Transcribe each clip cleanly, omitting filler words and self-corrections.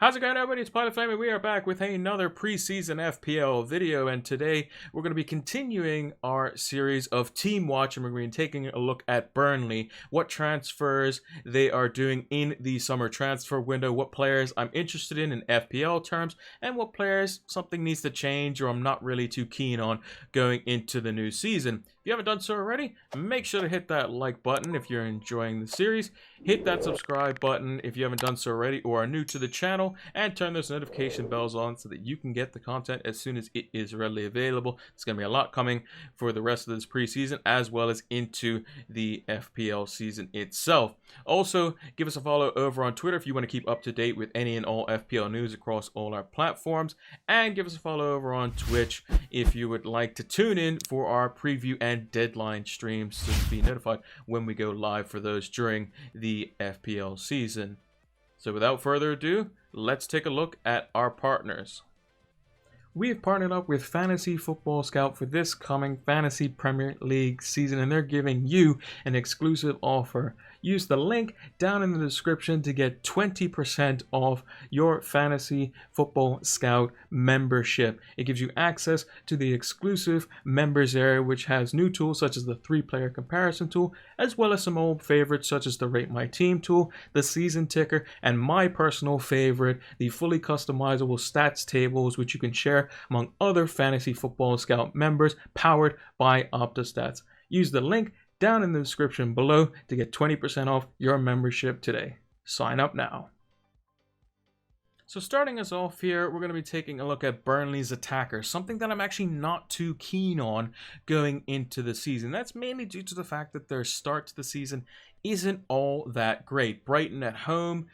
How's it going, everybody? It's Pilot Flame, and we are back with another preseason FPL video. And today we're going to be continuing our series of team watch, and we're going to be taking a look at Burnley, what transfers they are doing in the summer transfer window, what players I'm interested in FPL terms, and what players something needs to change or I'm not really too keen on going into the new season. If you haven't done so already, make sure to hit that like button if you're enjoying the series. Hit that subscribe button if you haven't done so already or are new to the channel, and turn those notification bells on so that you can get the content as soon as it is readily available. There's going to be a lot coming for the rest of this preseason as well as into the FPL season itself. Also, give us a follow over on Twitter if you want to keep up to date with any and all FPL news across all our platforms, and give us a follow over on Twitch if you would like to tune in for our preview and deadline streams to be notified when we go live for those during the FPL season. So without further ado, let's take a look at our partners. We have partnered up with Fantasy Football Scout for this coming Fantasy Premier League season, and they're giving you an exclusive offer. Use the link down in the description to get 20% off your Fantasy Football Scout membership. It gives you access to the exclusive members area, which has new tools such as the 3-player comparison tool, as well as some old favorites such as the Rate My Team tool, the Season Ticker, and my personal favorite, the fully customizable stats tables, which you can share among other Fantasy Football Scout members, powered by Opta Stats. Use the link down in the description below to get 20% off your membership today. Sign up now. So starting us off here, we're going to be taking a look at Burnley's attacker, something that I'm actually not too keen on going into the season. That's mainly due to the fact that their start to the season isn't all that great. Brighton at home,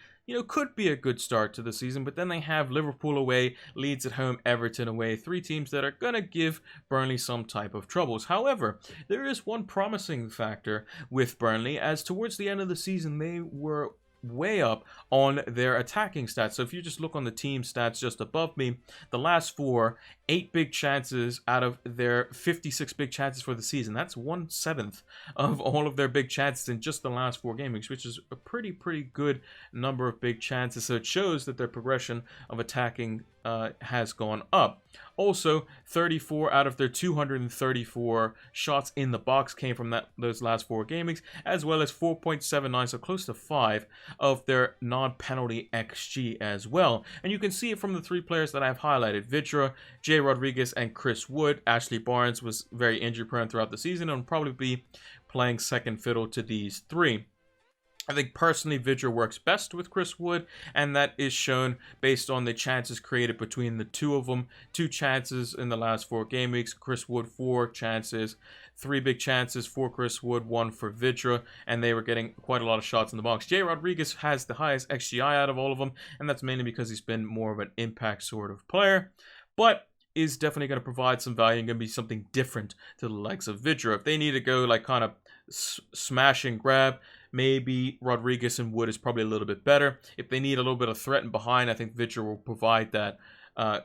could be a good start to the season, but then they have Liverpool away, Leeds at home, Everton away, 3 teams that are going to give Burnley some type of troubles. However, there is one promising factor with Burnley, as towards the end of the season, they were way up on their attacking stats. So if you just look on the team stats just above me, the last 8 big chances out of their 56 big chances for the season. That's 1/7 of all of their big chances in just the last 4 game weeks, which is a pretty good number of big chances. So it shows that their progression of attacking has gone up. Also, 34 out of their 234 shots in the box came from those last 4 game weeks, as well as 4.79, so close to 5 of their non-penalty XG as well. And you can see it from the 3 players that I've highlighted: Vydra, Jay Rodriguez, and Chris Wood. Ashley Barnes was very injury prone throughout the season and will probably be playing second fiddle to these 3. I think personally Vydra works best with Chris Wood, and that is shown based on the chances created between the 2 of them. 2 chances in the last 4 game weeks. Chris Wood 4 chances, 3 big chances for Chris Wood, 1 for Vydra, and they were getting quite a lot of shots in the box. Jay Rodriguez has the highest XGI out of all of them, and that's mainly because he's been more of an impact sort of player, but is definitely going to provide some value and going to be something different to the likes of Vydra. If they need to go like kind of smash and grab, maybe Rodriguez and Wood is probably a little bit better. If they need a little bit of threat and behind, I think Vydra will provide that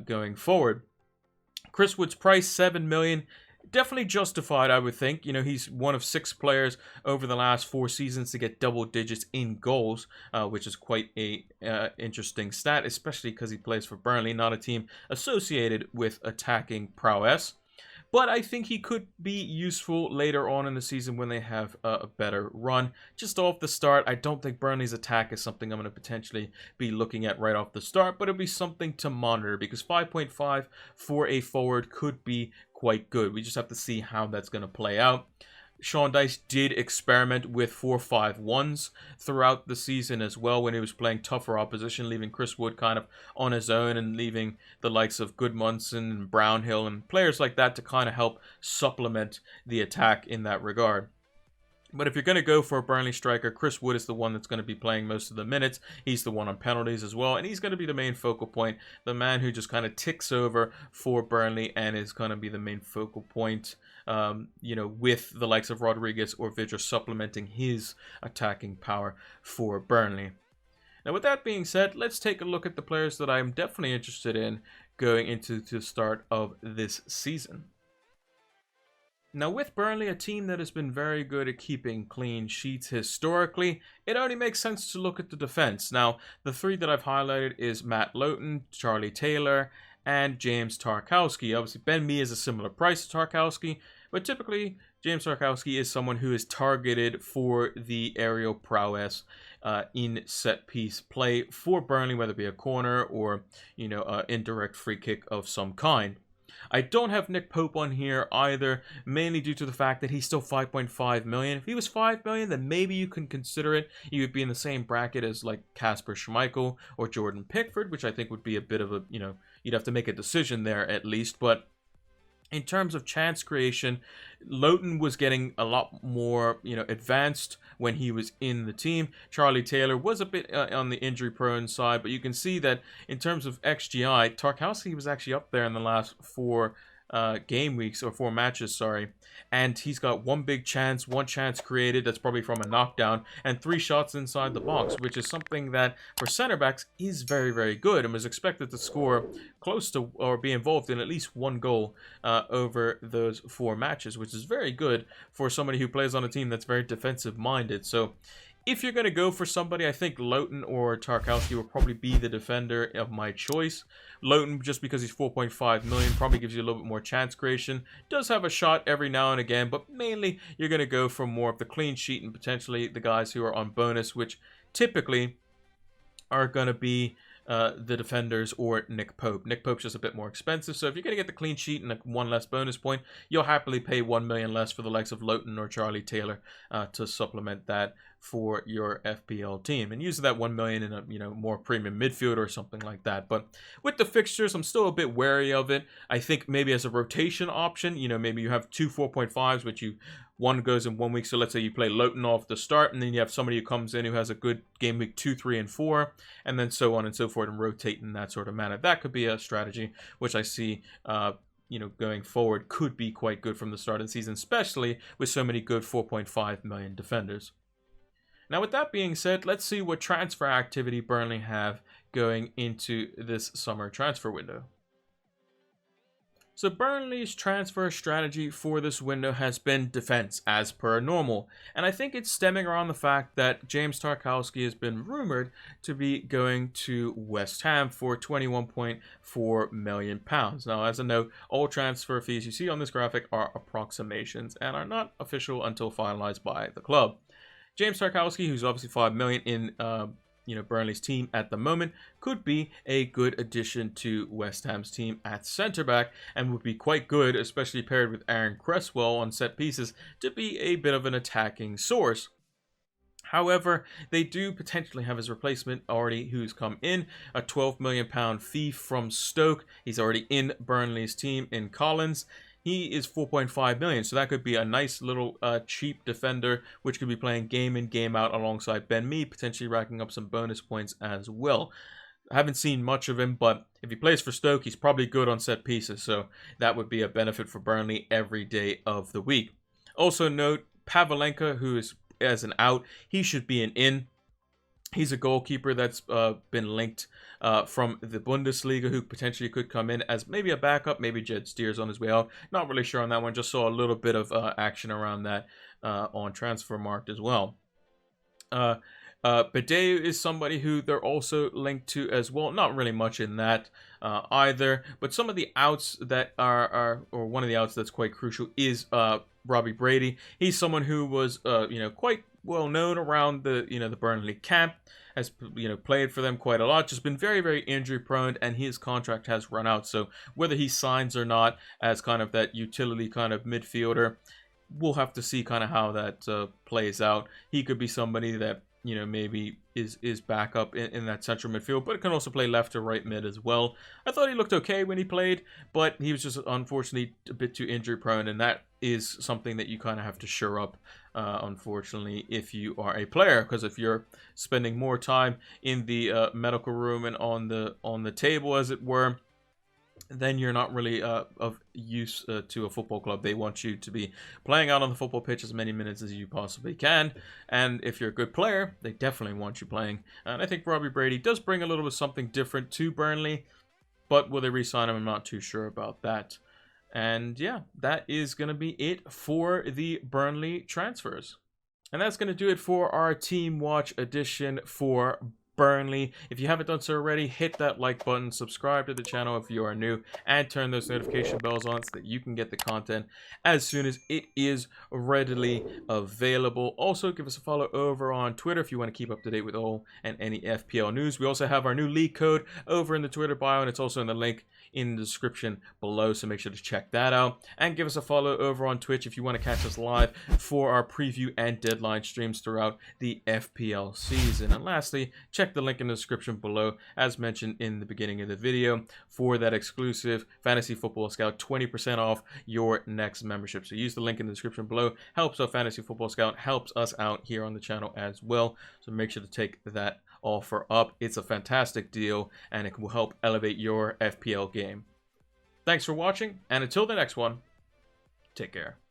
going forward. Chris Wood's price, $7 million. Definitely justified, I would think. He's one of 6 players over the last 4 seasons to get double digits in goals, which is quite a interesting stat, especially because he plays for Burnley, not a team associated with attacking prowess. But I think he could be useful later on in the season when they have a better run. Just off the start, I don't think Burnley's attack is something I'm going to potentially be looking at right off the start, but it'll be something to monitor because 5.5 for a forward could be quite good. We just have to see how that's going to play out. Sean Dyche did experiment with 4-5-1s throughout the season as well when he was playing tougher opposition, leaving Chris Wood kind of on his own and leaving the likes of Goodmunson and Brownhill and players like that to kind of help supplement the attack in that regard. But if you're going to go for a Burnley striker, Chris Wood is the one that's going to be playing most of the minutes. He's the one on penalties as well, and he's going to be the main focal point, the man who just kind of ticks over for Burnley and is going to be the main focal point, with the likes of Rodriguez or Vydra supplementing his attacking power for Burnley. Now, with that being said, let's take a look at the players that I'm definitely interested in going into the start of this season. Now, with Burnley, a team that has been very good at keeping clean sheets historically, it only makes sense to look at the defense. Now, the three that I've highlighted is Matt Lowton, Charlie Taylor, and James Tarkowski. Obviously, Ben Mee is a similar price to Tarkowski, but typically, James Tarkowski is someone who is targeted for the aerial prowess in set-piece play for Burnley, whether it be a corner or, indirect free kick of some kind. I don't have Nick Pope on here either, mainly due to the fact that he's still 5.5 million. If he was 5 million, then maybe you can consider it. He would be in the same bracket as like Kasper Schmeichel or Jordan Pickford, which I think would be a bit of a, you'd have to make a decision there at least. But in terms of chance creation, Lowton was getting a lot more, advanced when he was in the team. Charlie Taylor was a bit on the injury-prone side, but you can see that in terms of XGI, Tarkowski was actually up there in the last four game weeks, or 4 matches, sorry. And he's got one chance created that's probably from a knockdown, and 3 shots inside the box, which is something that for center backs is very, very good, and was expected to score close to or be involved in at least 1 goal over those 4 matches, which is very good for somebody who plays on a team that's very defensive minded. So if you're going to go for somebody, I think Lowton or Tarkowski will probably be the defender of my choice. Lowton, just because he's 4.5 million, probably gives you a little bit more chance creation. Does have a shot every now and again, but mainly you're going to go for more of the clean sheet and potentially the guys who are on bonus, which typically are going to be the defenders or Nick Pope. Nick Pope's just a bit more expensive, so if you're going to get the clean sheet and 1 less bonus point, you'll happily pay 1 million less for the likes of Lowton or Charlie Taylor to supplement that for your FPL team, and use that 1 million in a more premium midfield or something like that. But with the fixtures, I'm still a bit wary of it. I think maybe as a rotation option, maybe you have 2 4.5s, which one goes in 1 week. So let's say you play Lowton off the start, and then you have somebody who comes in who has a good game week 2, 3, and 4, and then so on and so forth, and rotate in that sort of manner. That could be a strategy which I see going forward could be quite good from the start of the season, especially with so many good 4.5 million defenders. Now, with that being said, let's see what transfer activity Burnley have going into this summer transfer window. So Burnley's transfer strategy for this window has been defense, as per normal. And I think it's stemming around the fact that James Tarkowski has been rumored to be going to West Ham for £21.4 million. Now, as a note, all transfer fees you see on this graphic are approximations and are not official until finalized by the club. James Tarkowski, who's obviously 5 million in Burnley's team at the moment, could be a good addition to West Ham's team at centre back, and would be quite good, especially paired with Aaron Cresswell on set pieces, to be a bit of an attacking source. However, they do potentially have his replacement already, who's come in, a £12 million fee from Stoke. He's already in Burnley's team in Collins. He is 4.5 million, so that could be a nice little cheap defender, which could be playing game in, game out alongside Ben Mee, potentially racking up some bonus points as well. I haven't seen much of him, but if he plays for Stoke, he's probably good on set pieces, so that would be a benefit for Burnley every day of the week. Also note, Pavlenka, who is as an out, he should be an in. He's a goalkeeper that's been linked from the Bundesliga, who potentially could come in as maybe a backup. Maybe Jed Steers on his way out. Not really sure on that one. Just saw a little bit of action around that on Transfermarkt as well. Bidet is somebody who they're also linked to as well. Not really much in that either. But some of the outs that are or one of the outs that's quite crucial is Robbie Brady. He's someone who was quite well known around the the Burnley camp, has played for them quite a lot, just been very, very injury prone, and his contract has run out. So whether he signs or not as kind of that utility kind of midfielder, we'll have to see kind of how that plays out. He could be somebody that maybe is back up in that central midfield, but it can also play left or right mid as well. I thought he looked okay when he played, but he was just unfortunately a bit too injury prone, and that is something that you kind of have to shore up, unfortunately, if you are a player, because if you're spending more time in the medical room and on the table, as it were, then you're not really of use to a football club. They want you to be playing out on the football pitch as many minutes as you possibly can. And if you're a good player, they definitely want you playing. And I think Robbie Brady does bring a little bit something different to Burnley. But will they re-sign him? I'm not too sure about that. And yeah, that is going to be it for the Burnley transfers. And that's going to do it for our Team Watch edition for Burnley. If you haven't done so already, hit that like button, subscribe to the channel if you are new, and turn those notification bells on so that you can get the content as soon as it is readily available. Also, give us a follow over on Twitter if you want to keep up to date with all and any FPL news. We also have our new league code over in the Twitter bio, and it's also in the link in the description below, so make sure to check that out. And give us a follow over on Twitch if you want to catch us live for our preview and deadline streams throughout the FPL season. And lastly, check the link in the description below, as mentioned in the beginning of the video, for that exclusive Fantasy Football Scout 20% off your next membership. So use the link in the description below. Helps our Fantasy Football Scout, helps us out here on the channel as well. So make sure to take that offer up. It's a fantastic deal, and it will help elevate your FPL game. Thanks for watching, and until the next one, take care.